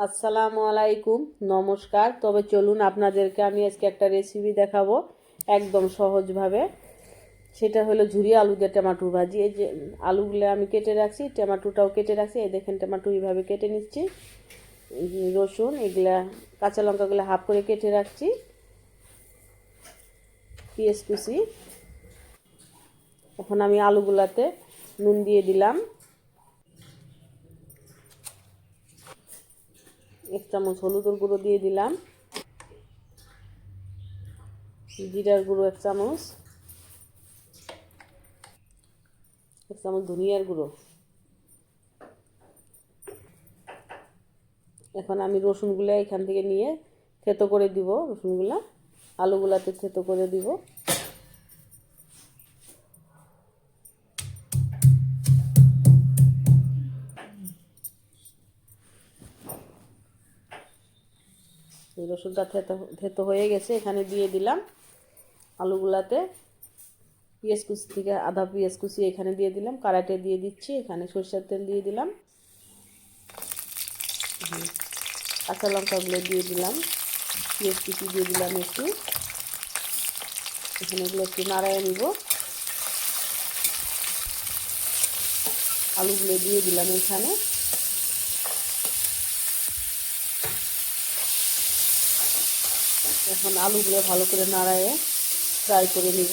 আসসালামু আলাইকুম, নমস্কার। তবে চলুন আপনাদেরকে আমি আজকে একটা রেসিপি দেখাবো একদম সহজভাবে। সেটা হলো ঝুরি আলু দিয়ে টমেটো ভাজি। এই যে আলুগুলো আমি কেটে রাখছি, টমেটোটাও কেটে রাখছি। এই দেখেন টমেটো এইভাবে কেটে নিচ্ছি। রসুন এগুলা, কাঁচা লঙ্কাগুলো হাফ করে কেটে রাখছি। পেঁয়াজ কুচি। এখন আমি আলুগুলাতে নুন দিয়ে দিলাম, 1 চামচ হলুদের গুঁড়ো দিয়ে দিলাম, জিরার গুঁড়ো 1 চামচ, 1 চামচ ধনিয়ার গুঁড়ো। এখন আমি রসুনগুলো এখান থেকে নিয়ে থেতো করে দিব। রসুনগুলা আলুগুলাতে থেতো করে দিব। এই রসুনটা থেতো থেতো হয়ে গেছে, এখানে দিয়ে দিলাম আলুগুলাতে পেঁয়াজ কুচি থেকে আধা পেঁয়াজ কুচি এখানে দিয়ে দিলাম, কড়াইতে দিয়ে দিচ্ছি। এখানে সরষের তেল দিয়ে দিলাম, কাঁচা লঙ্কাগুলো দিয়ে দিলাম, পেঁয়াজ কুচি দিয়ে দিলাম একটু। এখানে এগুলো একটু নাড়ায় নিব। আলুগুলো দিয়ে দিলাম এখানে। এখন আলুগুলো ভালো করে নাড়ায় ফ্রাই করে নিব।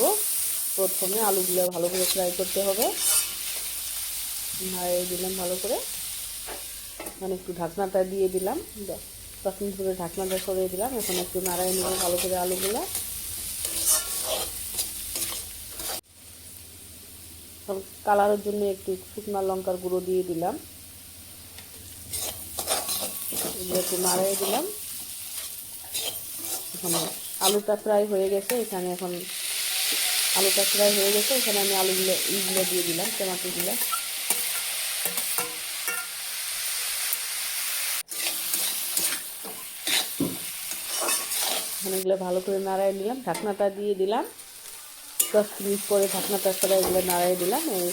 প্রথমে আলুগুলো ভালো করে ফ্রাই করতে হবে। নাড়িয়ে দিলাম ভালো করে। এখন একটু ঢাকনাটা দিয়ে দিলাম, 10 মিনিট করে ঢাকনাটা সরিয়ে দিলাম। এখন একটু নাড়ায় নিব ভালো করে আলুগুলো। কালারের জন্য একটু শুকনো লঙ্কার গুঁড়ো দিয়ে দিলাম, এগুলো একটু নাড়িয়ে দিলাম। এখন আলুটা ফ্রাই হয়ে গেছে। এখানে এখন আলুটা ফ্রাই হয়ে গেছে, এখানে আমি ইগুলো দিয়ে দিলাম, টমেটোগুলো। এখন এগুলো ভালো করে নাড়িয়ে নিলাম, ঢাকনাটা দিয়ে দিলাম। 10 মিনিট পরে ঢাকনাটা সরাই এগুলো নাড়িয়ে দিলাম। এই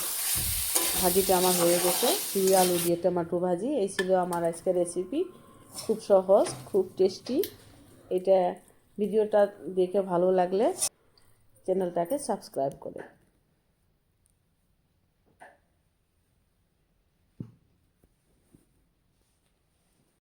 ভাজিটা আমার হয়ে গেছে, ঝুরি আলু দিয়ে টমেটো ভাজি। এই ছিল আমার আজকের রেসিপি। খুব সহজ, খুব টেস্টি। এটা ভিডিওটা দেখে ভালো লাগলে চ্যানেলটাকে সাবস্ক্রাইব করে